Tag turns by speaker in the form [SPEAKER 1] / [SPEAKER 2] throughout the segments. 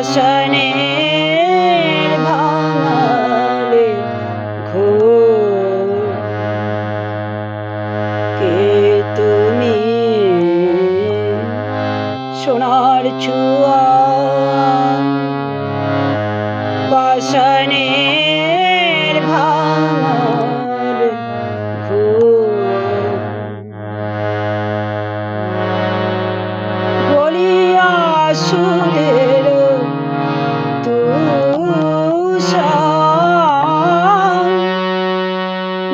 [SPEAKER 1] পাষাণের ভাঙালে ঘোর কে তুমি সোনার ছোঁয়া পাষাণের ভাঙালে ঘোর গলিয়া সুরের তুষার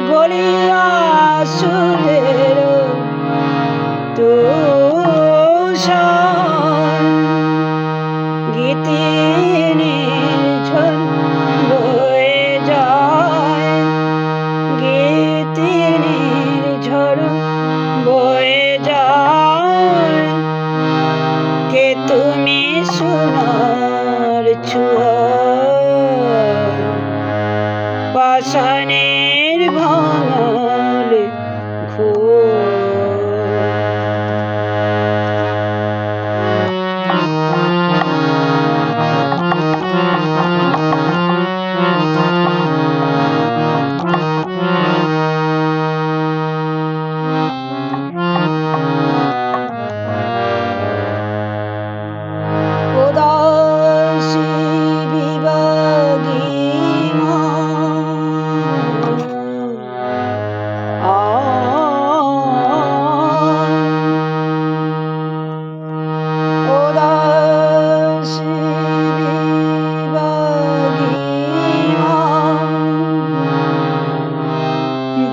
[SPEAKER 1] গলিয়া সুরের তুষার গীতি নির্ঝর বয়ে যায় গীতি নির্ঝর বয়ে যায় কে তুমি সোনার ছোঁয়া পাষাণের ভাঙালে ঘোর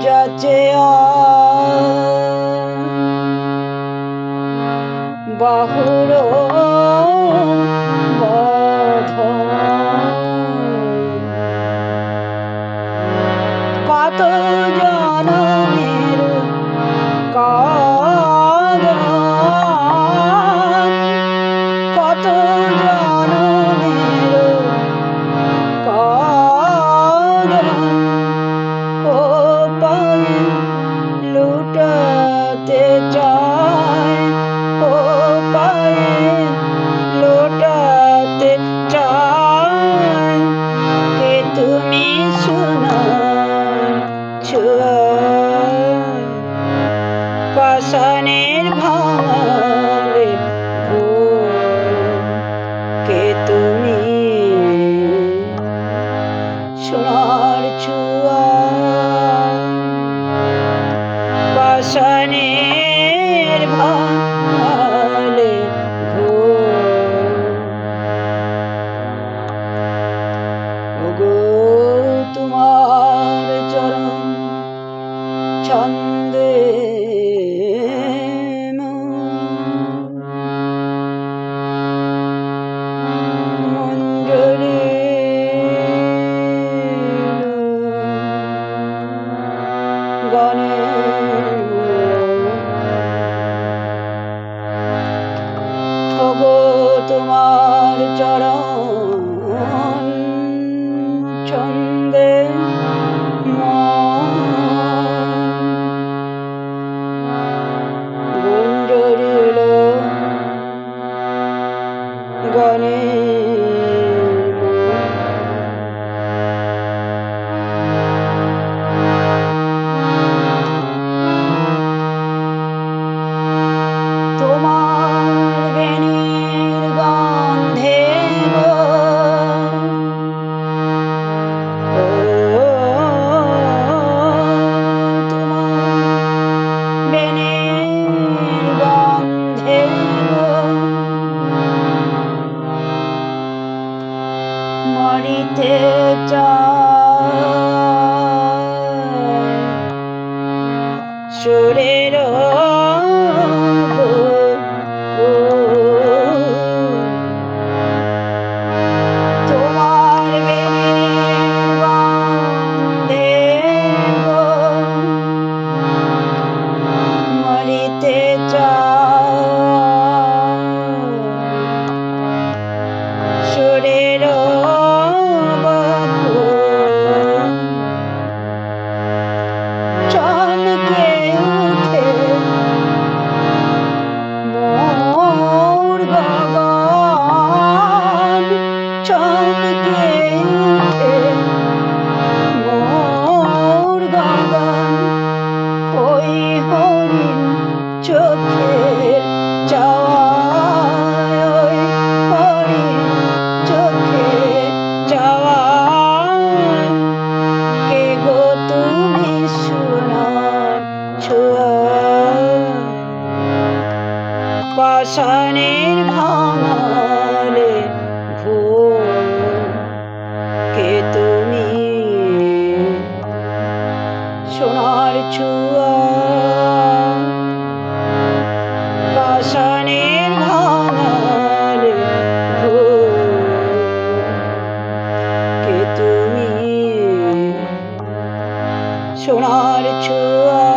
[SPEAKER 1] যাচে বাহুর কত জনমের কাঁদন কত জনমের কাঁদন ও পায়ে লুটাতে চায় ও পায়ে লুটাতে চায় কে তুমি সোনার ছোঁয়া পাষাণের ভাঙালে ঘোর কে তুমি সোনার ছোঁয়া পাষাণের ভাঙালে ঘোর ওগো তোমার চরণ ছন্দে মঞ্জরি গানে ওগো তোমার চরণ ছন্দে গুঞ্জরিল গানে তোমার বেণীর গন্ধে গো তোমার বেণীর গন্ধে গো মরিতে চায় সুরের তোমার বেণীর গন্ধে গো মরিতে চায় সুরের বকুল পাষাণের ভাঙালে ঘোর কে তুমি সোনার ছোঁয়া পাষাণের ভাঙালে ঘোর কে তুমি সোনার ছোঁয়া